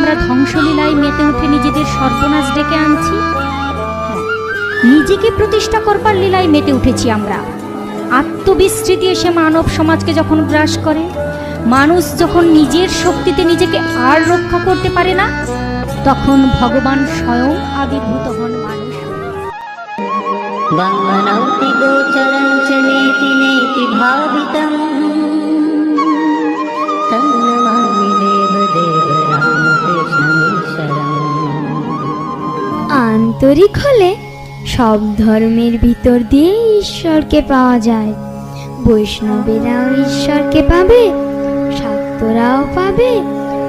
আমরা ধ্বংসলীলায় মেতে উঠে নিজেদের সর্বনাশ ডেকে আনছি? নিজেকে প্রতিষ্ঠা করবার লীলায় মেতে উঠেছি আমরা। আত্মবিস্মৃতি এসে মানব সমাজকে যখন গ্রাস করে, মানুষ যখন নিজের শক্তিতে নিজেকে আর রক্ষা করতে পারে না, তখন ভগবান স্বয়ং আবির্ভূত হন মানুষ। বন্দনৌতি গোচরং চ নেতি নেতি ভাবিতং তন্নমামি দেবদেব রামকৃষ্ণেশ্বরং। আন্তরিক হলে সব ধর্মের ভিতর দিয়ে ঈশ্বরকে পাওয়া যায়। বৈষ্ণবেরাও ঈশ্বরকে পাবে, শাক্তরাও পাবে,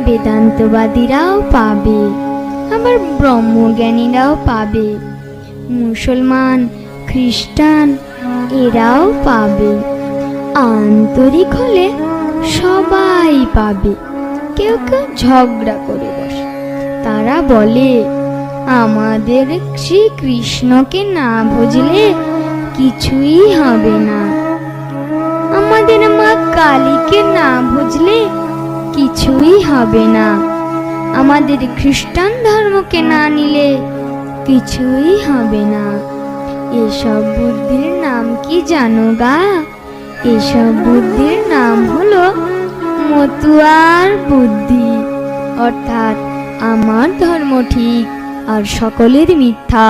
বেদান্তবাদীরাও পাবে, আবার ব্রহ্মজ্ঞানীরাও পাবে। মুসলমান, খ্রিস্টান এরাও পাবে। আন্তরিক হলে সবাই পাবে। কেউ কেউ ঝগড়া করে বসে। তারা বলে, আমাদের শ্রীকৃষ্ণকে না বুঝলে কিছুই হবে না, আমাদের মা কালীকে না বুঝলে কিছুই হবে না, আমাদের খ্রিস্টান ধর্মকে না নিলে কিছুই হবে না। এসব বুদ্ধির নাম কি জানো গা? এসব বুদ্ধির নাম হলো মতুয়ার বুদ্ধি, অর্থাৎ আমার ধর্ম ঠিক আর সকলের মিথ্যা,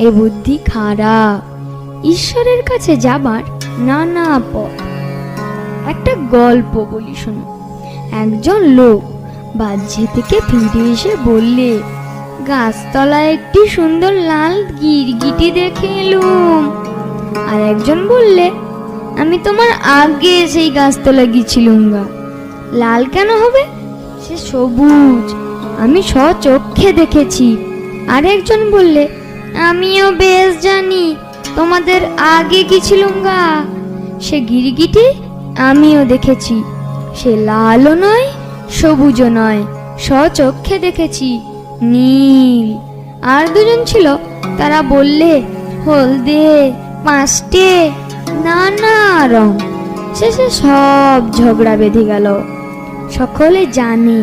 এ বুদ্ধি খারাপ। ঈশ্বরের কাছে যাবার নানা পথ। একটা গল্প বলি শোনো। একজন লোক বাহ্যে থেকে ফিরে এসে বললে, গাছতলায় একটি সুন্দর লাল গিরগিটি দেখে এলুম। আর একজন বললে, আমি তোমার আগে সেই গাছতলা গিয়েছিলুম গা। লাল কেন হবে? সে সবুজ, আমি স্বচক্ষে দেখেছি। আর একজন বললে, আমিও বেশ জানি, তোমাদের আগে গিয়েছিলুম গা। সে গিরগিটি আমিও দেখেছি, সে লালও নয় সবুজও নয়, স্বচক্ষে দেখেছি, নীল। আর দুজন ছিল, তারা বললে হলদে, পাঁচটে, নানা রং। শেষে সব ঝগড়া বেঁধে গেল। সকলে জানে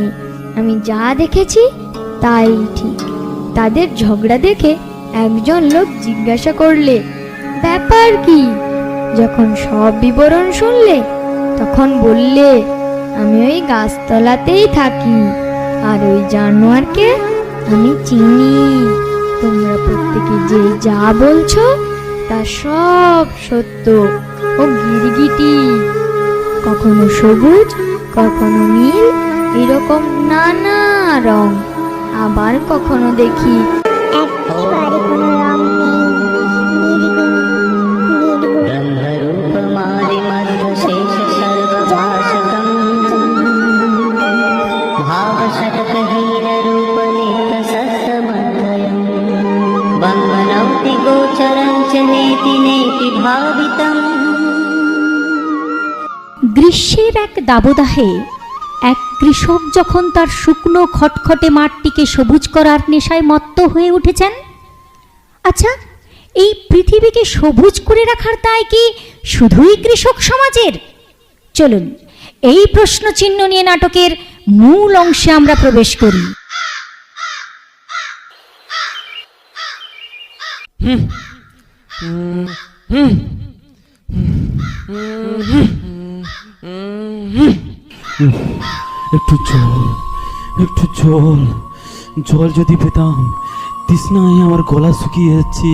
আমি যা দেখেছি তাই ঠিক। তাদের ঝগড়া দেখে একজন লোক জিজ্ঞাসা করলে, ব্যাপার কি? যখন সব বিবরণ শুনলে তখন বললে, আমি ওই গাছতলাতেই থাকি, আর ওই জানোয়ারকে আমি চিনি। তোমরা প্রত্যেকে যে যা বলছো তা সব সত্য। ও গিরগিটি কখনো সবুজ, কখনো নীল, এরকম নানা রং। আবার কখনো দেখি একেবারে কোনো রং নেই, ব্রহ্মরূপমাদি মধ্যশেষ সর্বভাষকং ভাবশতকহীনরূপ নিত্যসত্ত্বমদ্বয়ং বন্দনৌতি গোচরং চ নেতি নেতি ভাবিতং। গ্রীষ্মের এক দাবদাহে এক কৃষক যখন তার শুকনো খটখটে মাঠটিকে সবুজ করার নেশায় মত্ত হয়ে উঠেছেন, আচ্ছা, এই পৃথিবীকে সবুজ করে রাখার দায় কি শুধুই কৃষক সমাজের? চলুন এই প্রশ্ন চিহ্ন নিয়ে নাটকের মূল অংশে আমরা প্রবেশ করি। একটু জল, একটু জল, জল যদি পেতাম। তৃষ্ণায় আমার গলা শুকিয়ে যাচ্ছে,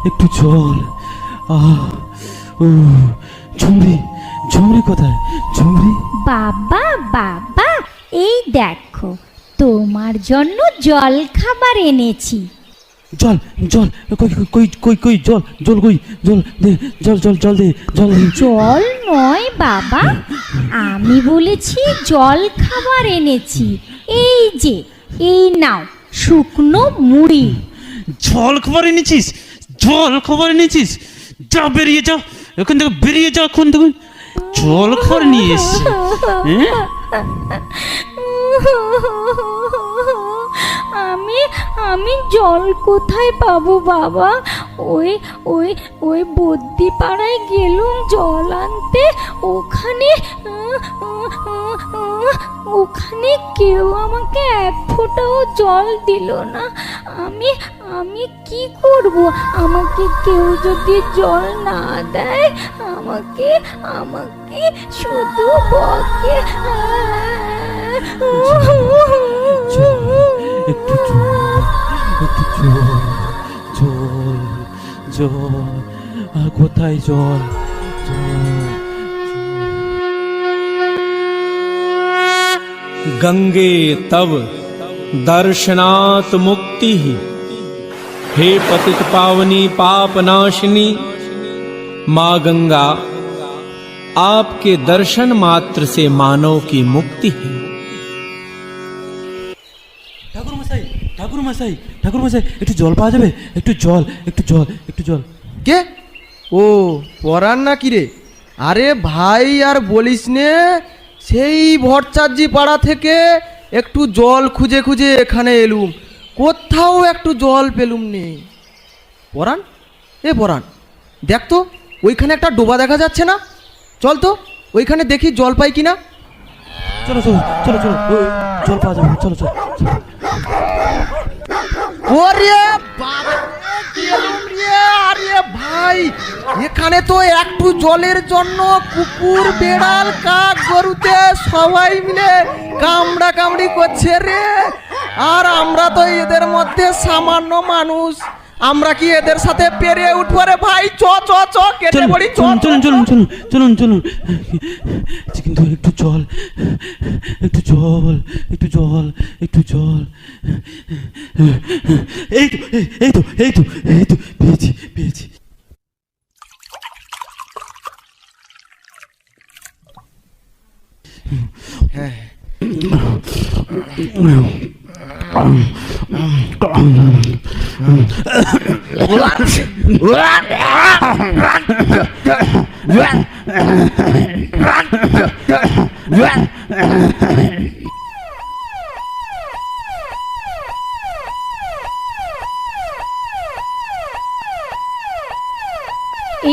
একটু জল। ঝুমরি, ঝুমরি কোথায়? ঝুমরি বাবা বাবা, এই দেখো তোমার জন্য জল খাবার এনেছি। জল, জল, কই কই কই কই জল, জল কই? জল দে, জল জল জল দে, জল দে। জল নয় বাবা, আমি বলেছি জল খাবার এনেছি। এই যে, এই নাও শুকনো মুড়ি। জল খাবার এনেছিস? জল খাবার এনেছিস? যা, বেরিয়ে যা এখান থেকে, বেরিয়ে যা এখন থেকে। জল খাবার নিয়ে এসছি। আমি জল কোথায় পাবো বাবা? ওই ওই ওই বদ্যি পাড়ায় গেলুম জল আনতে, ওখানে ওখানে কেউ আমাকে এক ফোঁটাও জল দিল না। আমি আমি কি করব? আমাকে কেউ যদি জল না দেয়, আমাকে আমাকে শুধু বকে। একটু জল, একটু জল, জল, জল, আর কোথায় জল? জল। गंगे तव दर्शनात् मुक्ति, हे पतित पावनी पाप नाशिनी माँ गंगा, आपके दर्शन मात्र से मानव की मुक्ति है। ঠাকুর মশাই, ঠাকুর মশাই, ঠাকুর মশাই, একটু জল পাওয়া যাবে? একটু জল, একটু জল, একটু জল। কে? ও পরাণ না কি রে? আরে ভাই আর বলিস নে, সেই ভট্টাচার্যি পাড়া থেকে একটু জল খুঁজে খুঁজে এখানে এলুম, কোথাও একটু জল পেলুম নে। পরাণ, এ পরাণ, দেখ তো ওইখানে একটা ডোবা দেখা যাচ্ছে না? চল তো ওইখানে দেখি জল পাই কিনা। চলো চলো চলো চলো, জল পাওয়া যাবে, চলো চলো। ওরে বাবা, গেলুম রে। আরে ভাই, এখানে তো একটু জলের জন্য কুকুর, বেড়াল, কাক, গরুতে সবাই মিলে কামড়া কামড়ি করছে রে। আর আমরা তো এদের মধ্যে সামান্য মানুষ, আমরা কি এদের সাথে পেরে উঠবো রে ভাই? চ চ চ, কেটে পড়ি, চ। চলুন চলুন চলুন চলুন চলুন। কিন্তু একটু জল, একটু জল, একটু জল, একটু জল। এই তো এই তো এই তো এই তো, পেয়েছি পেয়েছি। হ্যাঁ,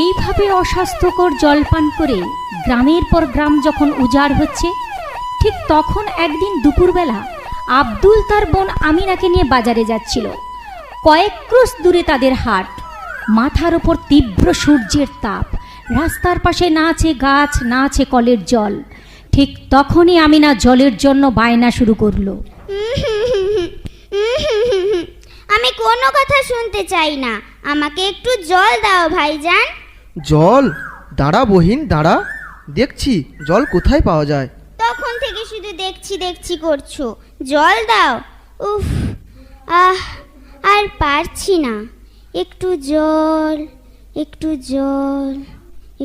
এইভাবে অস্বাস্থ্যকর জল পান করে গ্রামের পর গ্রাম যখন উজাড় হচ্ছে, ঠিক তখন একদিন দুপুরবেলা আব্দুল তার বোন আমিনাকে নিয়ে বাজারে যাচ্ছিল। কয়েক ক্রোশ দূরে তাদের হাট। মাথার ওপর তীব্র সূর্যের তাপ, রাস্তার পাশে না আছে গাছ, না আছে কলের জল। ঠিক তখনই আমিনা জলের জন্য বায়না শুরু করলো। আমি কোনো কথা শুনতে চাই না, আমাকে একটু জল দাও ভাইজান। জল? দাঁড়া বহিন, দাঁড়া, দেখছি জল কোথায় পাওয়া যায়। তখন থেকে শুধু দেখছি দেখছি করছো, জল দাও। উফ, আর পারছি না, একটু জল, একটু জল,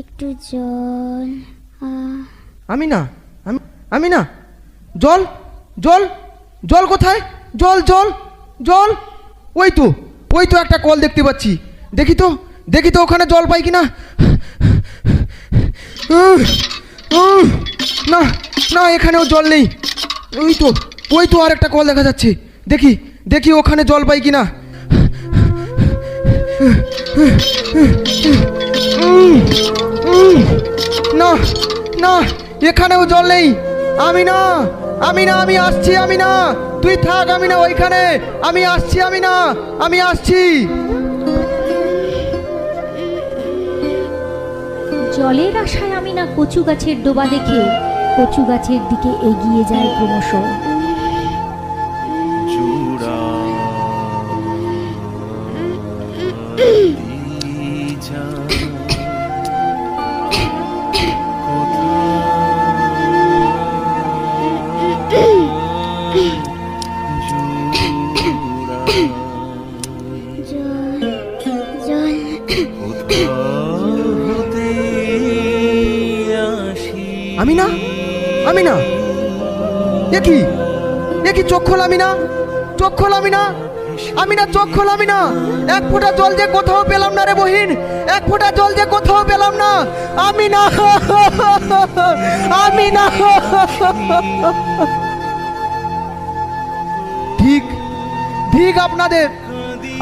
একটু জল। আমিনা, আমিনা, জল, জল, জল কোথায়? জল, জল, জল। ওই তো, ওই তো একটা কল দেখতে পাচ্ছি। দেখি তো, দেখি তো ওখানে জল পাই কিনা। না না, এখানেও জল নেই। ওই তো আর একটা কল দেখা যাচ্ছে। দেখি দেখি ওখানে জল পাই কিনা। না না, এখানেও জল নেই। আমিনা, আমিনা, আমি আসছি। আমিনা, তুই থাক। আমিনা ওইখানে, আমি আসছি। আমিনা, আমি আসছি। জলের আশায় আমিনা কচু গাছের ডোবা দেখে কচু গাছের দিকে এগিয়ে যায় ক্রমশ। আমিনা, আমিনা, দেখি দেখি, চোখ খোল আমিনা, চোখ খোল আমিনা, আমিনা চোখ খোল আমিনা। এক ফোঁটা জল যে কোথাও পেলাম না রে বহিন, এক ফোঁটা জল যে কোথাও পেলাম না। আমিনা, আমিনা। ঠিক ঠিক,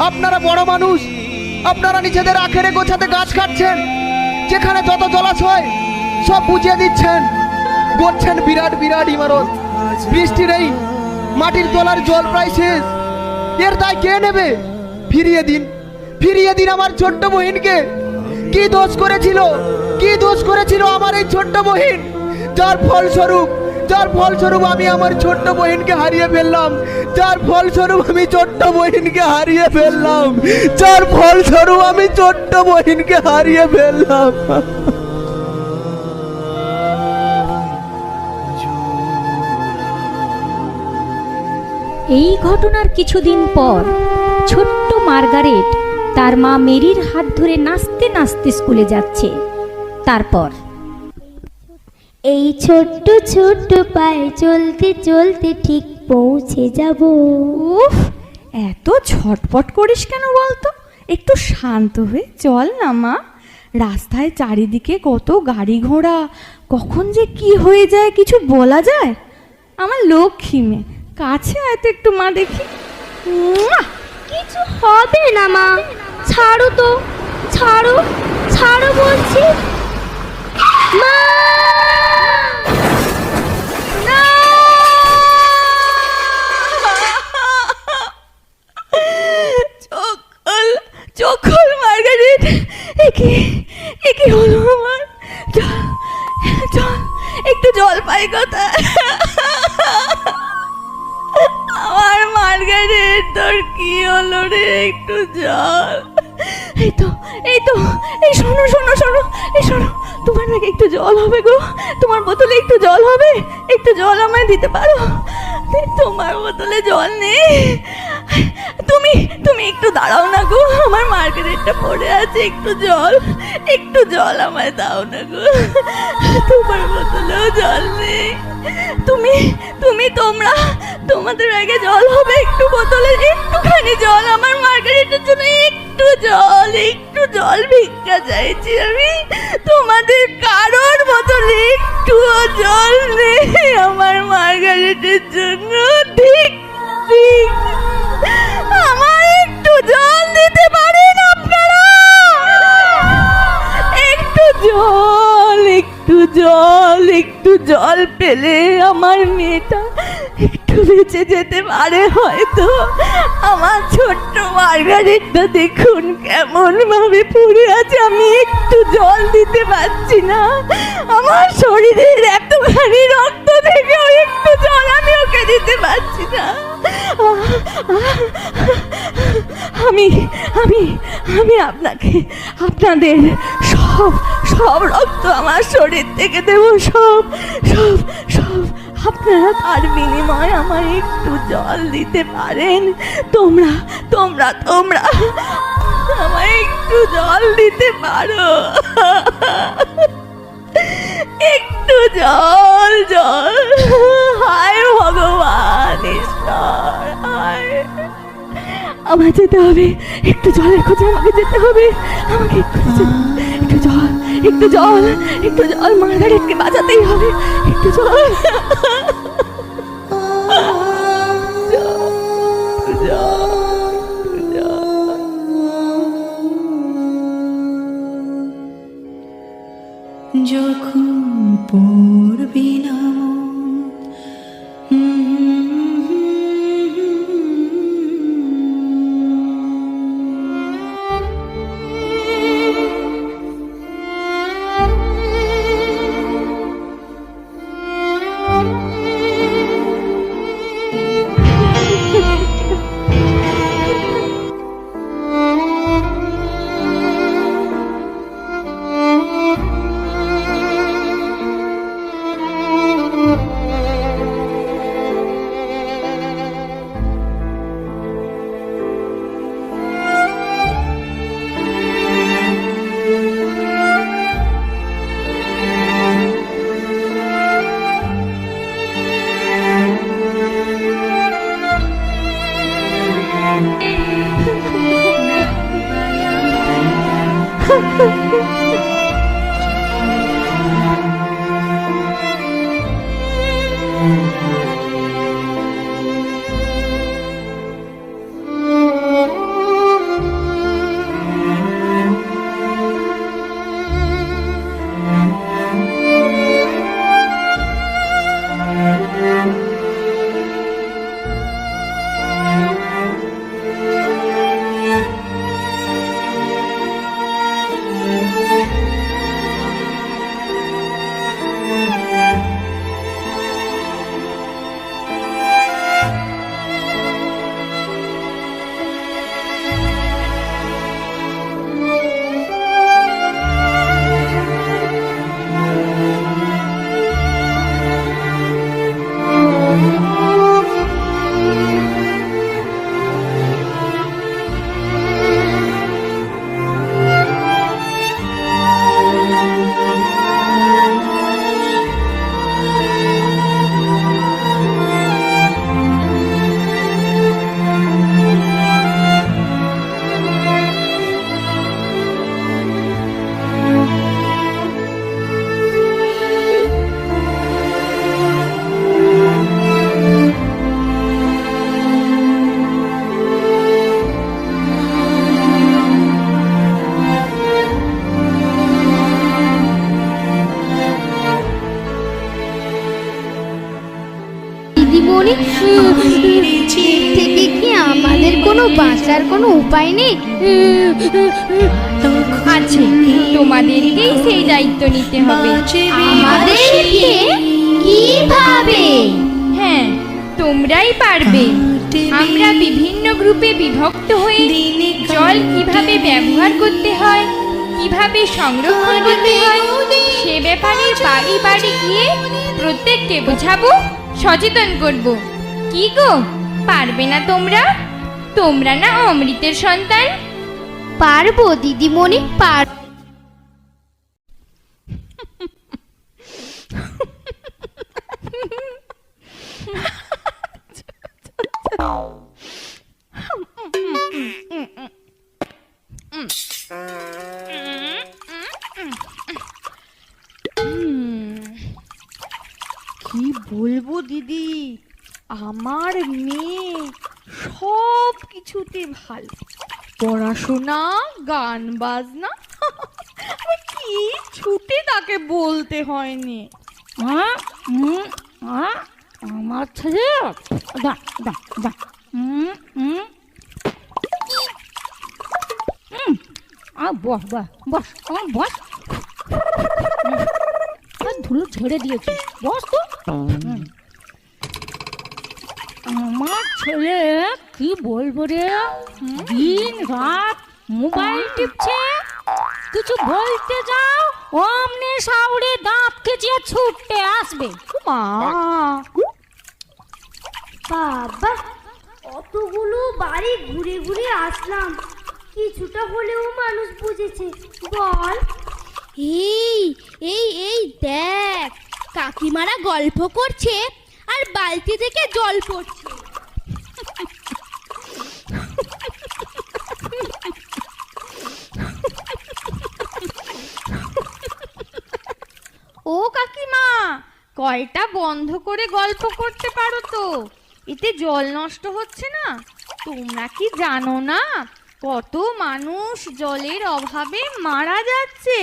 আপনারা বড় মানুষ, আপনারা নিজেদের আখেরে গোছাতে গাছ কাটছেন, যেখানে যত জলাশয় সব বুঝিয়ে দিচ্ছেন, করছেন বিরাট বিরাট ইমারত। বৃষ্টি নেই, মাটির তলার জল প্রায় শেষ, এর দায় কে নেবে? ফিরিয়ে দিন, ফিরিয়ে দিন আমার ছোট্ট বহিনকে। কি দোষ করেছিল, কি দোষ করেছিল আমার এই ছোট্ট বহিন, যার ফলস্বরূপ আমি আমার ছোট্ট বহিনকে হারিয়ে ফেললাম, যার ফলস্বরূপ আমি ছোট্ট বহিনকে হারিয়ে ফেললাম, যার ফলস্বরূপ আমি ছোট্ট বহিনকে হারিয়ে ফেললাম। এই ঘটনার কিছুদিন পর ছোট্ট মার্গারেট তার মা মেরির হাত ধরে নাচতে নাচতে স্কুলে যাচ্ছে। তারপর এই ছোট্ট ছোট্ট পায়ে চলতে চলতে ঠিক পৌঁছে যাব। উফ, এত ছটপট করিস কেন বলতো? একটু শান্ত হয়ে চল না মা। রাস্তায় চারিদিকে কত গাড়ি ঘোড়া, কখন যে কি হয়ে যায় কিছু বলা যায়? আমার লক্ষ্মী মেয়ে, কাছে আয় তো একটু মা, দেখি। কিছু হবে না মা, ছাড়ো তো, ছাড়ো ছাড়ো বলছি। মা, না! চোখ খোল মার্গারেট, একি হলো আমার? চল একটু জল পাই কথা। আমার মার্গারেট, তোর কি হলো রে? একটু জল। এই শোনো, তোমার নাকি একটু জল হবে গো? তোমার বোতলে একটু জল হবে? একটু জল আমায় দিতে পারো? তোমার বোতলে জল নেই? তুমি একটু দাঁড়াও না গো, আমার মার্গারেটটা পড়ে আছে, একটু জল আমায় দাও না গো। তোমার বোতলেও জল নেই? তোমাদের আগে জল হবে, একটু বোতলে একটুখানি জল, আমার মার্গারেটের জন্য একটু জল ভিক্ষা চাইছি আমি। তোমাদের কারোর বোতলে একটুও জল নেই আমার মার্গারেটের জন্য? ঠিক আমার একটু জল দিতে পারেন আপনারা? একটু জল পেলে আমার মেয়েটা একটু বেঁচে যেতে পারে হয়তো। আমার ছোট্ট মার্গারেটটা দেখুন কেমন ভাবে পড়ে আছে, আমি একটু জল দিতে পারছি না। আমার শরীরের এতখানি রক্ত থেকেও একটু জল আমি ওকে দিতে পারছি না। আমি আপনাদের সব রক্ত আমার শরীর থেকে দেব, সব। আপনারা তার বিনিময়ে আমার একটু জল দিতে পারেন? তোমরা আমায় একটু জল দিতে পারো? একটু জল। হায় ভগবান, ঈশ্বর, হায়। আমার যেতে হবে, একটু জলের খোঁজে আমাকে যেতে হবে, আমাকে একটু জল, মার্গারেটকে বাঁচাতেই হবে, একটু জল। যখন পড়বি না কোনো বাঁচার কোনো উপায় নেই? আছে, তোমাদেরকেই সেই দায়িত্ব নিতে হবে। আমাদেরকে কিভাবে? হ্যাঁ, তোমরাই পারবে। আমরা বিভিন্ন গ্রুপে বিভক্ত হয়ে জল কিভাবে ব্যবহার করতে হয়, কিভাবে সংরক্ষণ করতে হয়, সে ব্যাপারে বাড়ি বাড়ি গিয়ে প্রত্যেককে বোঝাবো, সচেতন করব। কি গো, পারবে না তোমরা? তোমরা না অমৃতের সন্তান? পারবো দিদিমণি, পার। কি বলবো দিদি, আমার মেয়ে সব কিছুতে ভালো, পড়াশোনা, গান বাজনা, কিছুতে তাকে বলতে হয়নি। আমার ছেলে দা দা দা বস বস বস বস, ধুলো ঝেড়ে দিয়েছে, বস তো। আমার ছেলে কি বলবো রে, দিন রাত মোবাইল টিপছে, কিছু বলতে যাও অমনি সাউরে দাঁত খেঁচিয়ে ছুটতে আসবে। মা, বাবা, অতগুলো বাড়ি ঘুরে ঘুরে আসলাম, কিছুটা হলেও মানুষ বুঝেছে বল? এই এই এই দেখ, কাকিমারা গল্প করছে আর বালতি থেকে জল পড়ছে। ও কাকিমা, কয়টা বন্ধ করে গল্প করতে পারো তো, এতে জল নষ্ট হচ্ছে না। তোমরা কি জানো না কত মানুষ জলের অভাবে মারা যাচ্ছে?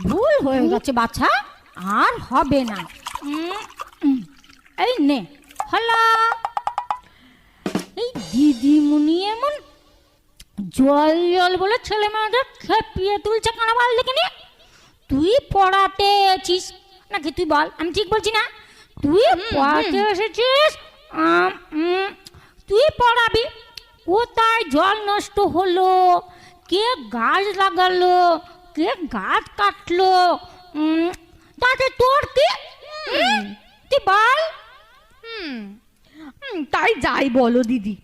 ভুল হয়ে গেছে বাছা, আর হবে না। এই নে হলা, এই দিদিমণি এমন জল জল বলে ছেলে মেয়েদের খেপিয়ে তুলছে কানাবাল দেখে নি। তুই পড়াতে এসেছিস নাকি, তুই বল, আমি ঠিক বলছি না? তুই পড়াতে এসেছিস, তুই পড়াবি। কোথায় জল নষ্ট হলো, কে গাছ লাগালো, কে গাছ কাটলো, তাতে তোর কি? তুই বল। তাই যাই বলো দিদি,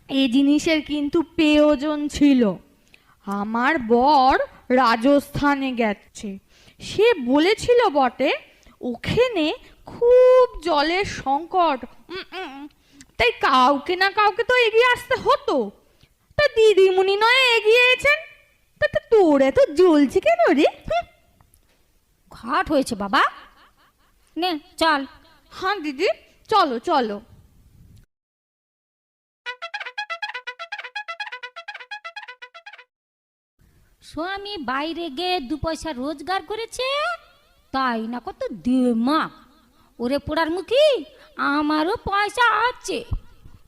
এই জিনিসের কিন্তু প্রয়োজন ছিল। আমার বর রাজস্থানে গেছে, সে বলেছিল বটে ওখানে খুব জলের সংকট, তাই কাউকে না কাউকে তো এগিয়ে আসতে হতো। তা দিদিমণি নয় এগিয়েছেন, তা তোর এত জ্বলছে কেন রে? ঘাট হয়েছে বাবা, নে চল। হ্যাঁ দিদি, চলো চলো। স্বামী বাইরে গিয়ে 2 পয়সা রোজগার করেছে, তাই না কত দিমাগ। ওরে পোড়ার মুখী, আমারও পয়সা আছে,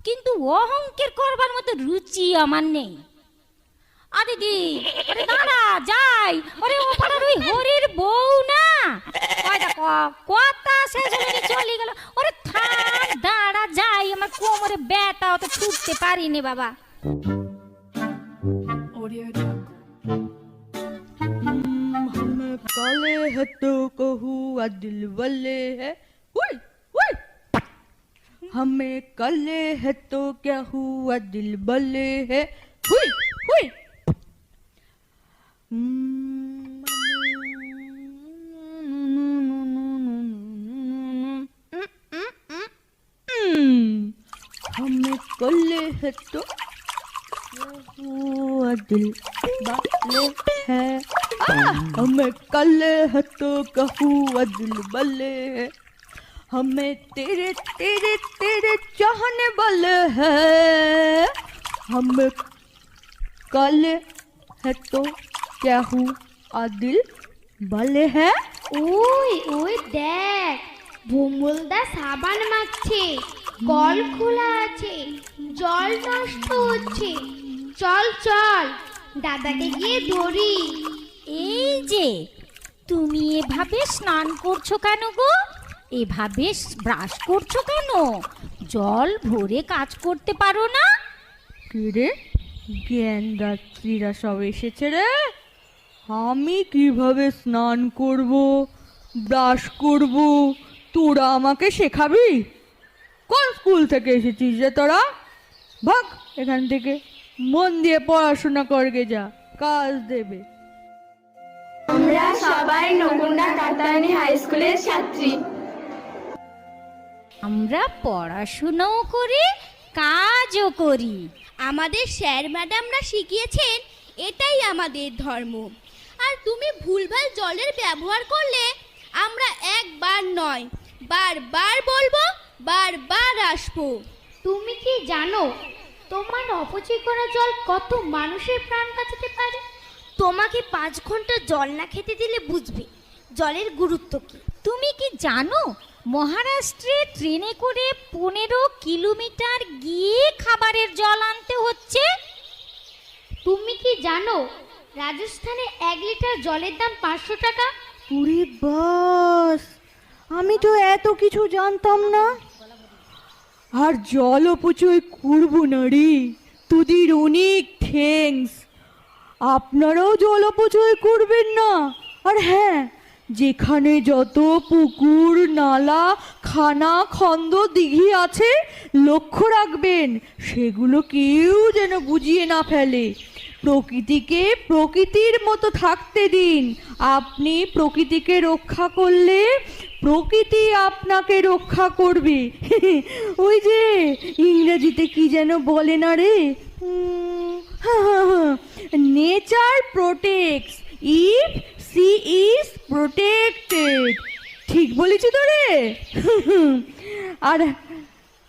কিন্তু অহংকার করবার মতো রুচি আমার নেই। আ দিদি, আরে দাঁড়া যাই, ওরে ও পাড়ার ওই হরির বউ না, ওই দেখো কথা শেষ হয়ে চলে গেল। ওরে থাম, দাঁড়া যাই, আমার কোমরে ব্যথা, অত ছুটতে পারিনি বাবা। हमें काले है तो कहूँ दिल वाले है, हमें काले है तो क्या हुआ दिल वाले है, हमें काले है तो हुआ दिल वाले है, हमें काले है तो कहूँ दिल वाले है, हमें तेरे तेरे तेरे चाहने वाले है, हमें काले है तो क्या हुआ दिल वाले है। ওই ওই দেখ, ভোমলদা সাবান মাখছে, কল খোলা আছে, জল নষ্ট হচ্ছে। চল চল, দাদাকে গিয়ে ধরি। এই যে, তুমি এভাবে স্নান করছো কেন গো? এভাবে ব্রাশ করছো কেন? জল ভরে কাজ করতে পারো না? রে জ্ঞান রাত্রীরা সব এসেছে রে। আমি কিভাবে স্নান করব, ব্রাশ করব, তোরা আমাকে শেখাবি? কোন স্কুল থেকে এসেছিস যে তোরা? ভাগ এখান থেকে, মন দিয়ে পড়াশোনা করগে, যা কাজ দেবে। আমরা সবাই নকুন্ডা কাতারানি হাই স্কুলের ছাত্রী। আমরা পড়াশোনাও করি, কাজও করি। আমাদের স্যার ম্যাডামরা শিখিয়েছেন এটাই আমাদের ধর্ম। আর তুমি ভুলভাল জলের ব্যবহার করলে আমরা একবার নয়, বারবার বলবো, বারবার আসবো। তুমি কি জানো তোমার অপচয় করা জল কত মানুষের প্রাণ বাঁচাতে পারে? তোমাকে 5 ঘন্টা জল না খেতে দিলে বুঝবে জলের গুরুত্ব কি। তুমি কি জানো মহারাষ্ট্রে ট্রেনে করে 15 কিলোমিটার গিয়ে খাবারের জল আনতে হচ্ছে? তুমি কি জানো রাজস্থানে 1 লিটার জলের দাম 500 টাকা? ওরে বাস, আমি তো এত কিছু জানতাম না। আর জল অপচয় করবো না রে, তোদের অনেক থ্যাঙ্কস। আপনারাও জল অপচয় করবেন না। আর হ্যাঁ, যেখানে যত পুকুর, নালা, খানা, খন্দ, দিঘি আছে লক্ষ্য রাখবেন সেগুলো কেউ যেন বুঝিয়ে না ফেলে। প্রকৃতিকে প্রকৃতির মতো থাকতে দিন। আপনি প্রকৃতিকে রক্ষা করলে প্রকৃতি আপনাকে রক্ষা করবে। ওই যে ইংরেজিতে কি যেন বলে না রে, nature protects if she is protected. ঠিক বলেছি তো রে? আর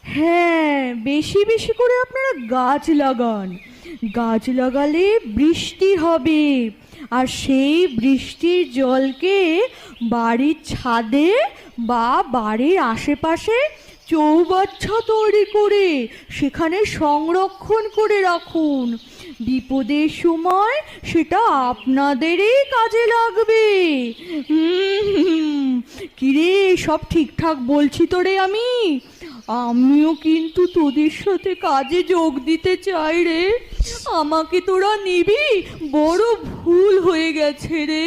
হ্যাঁ, বেশি বেশি করে আপনারা গাছ লাগান। গাছ লাগালে বৃষ্টি হবে, আর সেই বৃষ্টির জলকে বাড়ির ছাদে বা বাড়ির আশেপাশে চৌবাচ্চা তৈরি করে সেখানে সংরক্ষণ করে রাখুন। বিপদের সময় সেটা আপনাদেরই কাজে লাগবে। কিরে, সব ঠিকঠাক বলছি তো রে? আমিও কিন্তু তোদের সাথে কাজে যোগ দিতে চাই রে। আমাকে তোরা নিবি? বড় ভুল হয়ে গেছে রে।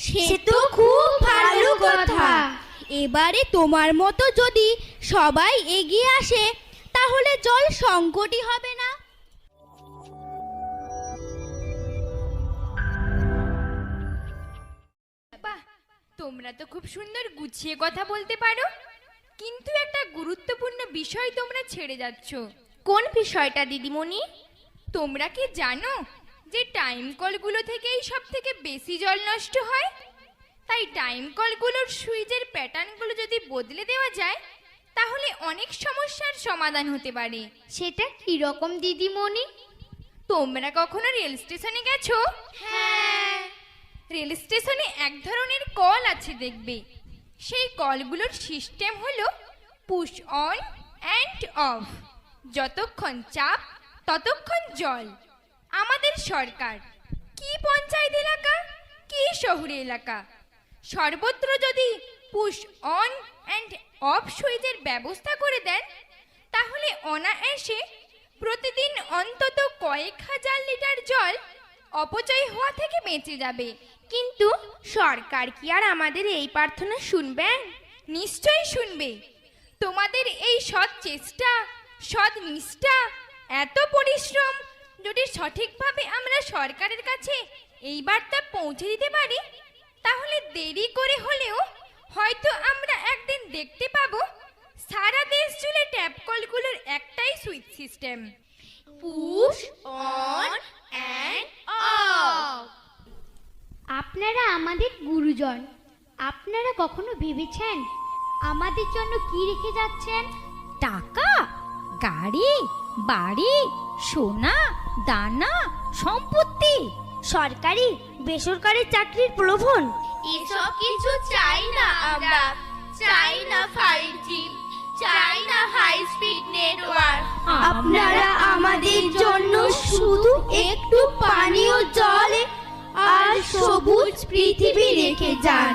সে তো খুব ভালো কথা। এবারে তোমার মতো যদি সবাই এগিয়ে আসে তাহলে জল সংকটই হবে না। বাহ, তোমরা তো খুব সুন্দর গুছিয়ে কথা বলতে পারো, কিন্তু একটা গুরুত্বপূর্ণ বিষয় তোমরা ছেড়ে যাচ্ছ। কোন বিষয়টা দিদিমণি? তোমরা কি জানো যে টাইম কলগুলো থেকেই সব থেকে বেশি জল নষ্ট হয়? তাই টাইম কলগুলোর সুইচের প্যাটার্নগুলো যদি বদলে দেওয়া যায় তাহলে অনেক সমস্যার সমাধান হতে পারে। সেটা কি রকম দিদিমণি? তোমরা কখনো রেল স্টেশনে গেছো? হ্যাঁ। রেল স্টেশনে এক ধরনের কল আছে দেখবে। সেই কলগুলোর সিস্টেম হলো পুশ অন অ্যান্ড অফ। যতক্ষণ চাপ ততক্ষণ জল। আমাদের সরকার, কি পঞ্চায়েত এলাকা, কি শহুরে এলাকা, সর্বত্র যদি পুশ অন অ্যান্ড অফ সুইচের ব্যবস্থা করে দেন তাহলে অনায়াসে প্রতিদিন অন্তত কয়েক হাজার লিটার জল অপচয় হওয়া থেকে বেঁচে যাবে। কিন্তু সরকার কি আর আমাদের এই প্রার্থনা শুনবেন? নিশ্চয়ই শুনবে। তোমাদের এই সৎ চেষ্টা, সৎ নিষ্ঠা, এত পরিশ্রম যদি সঠিকভাবে আমরা সরকারের কাছে এই বার্তা পৌঁছে দিতে পারি তাহলে দেরি করে হলেও হয়তো আমরা একদিন দেখতে পাবো সারা দেশ জুড়ে ট্যাপ কলগুলোর একটাই switch system, push on and of. আপনারা আমাদের গুরুজন। আপনারা কখনো ভেবেছেন আমাদের জন্য কি রেখে যাচ্ছেন? টাকা, গাড়ি, বাড়ি, সোনা, দানা, সম্পত্তি, সরকারি বেসরকারি চাকরির প্রলোভন? এসব কিছু চাই না আমরা। চাই না 5G, চাই না হাই স্পিড নেটওয়ার্ক। আপনারা আমাদের জন্য শুধু একটু পানীয় জল আর সবুজ পৃথিবী রেখে যান।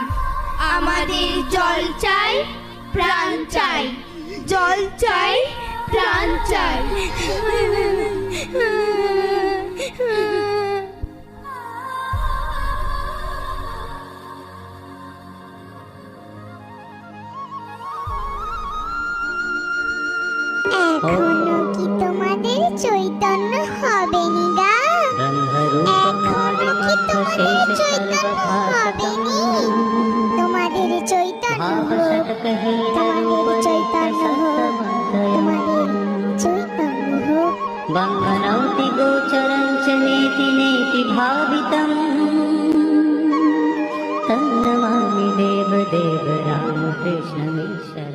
আমাদের জল চাই, প্রাণ চাই, জল চাই, প্রাণ চাই। এখনো কি তোমাদের চৈতন্য হবেনি গা? এখনো কি তোমাদের চৈতন্য হবেনি? তোমাদের চৈতন্য হোক, তোমাদের চৈতন্য হোক, তোমাদের চৈতন্য হোক। बन्धनौति गोचरं च नेति नेति भावितम् तन्नमामि देवदेव रामकृष्णमीश्वर।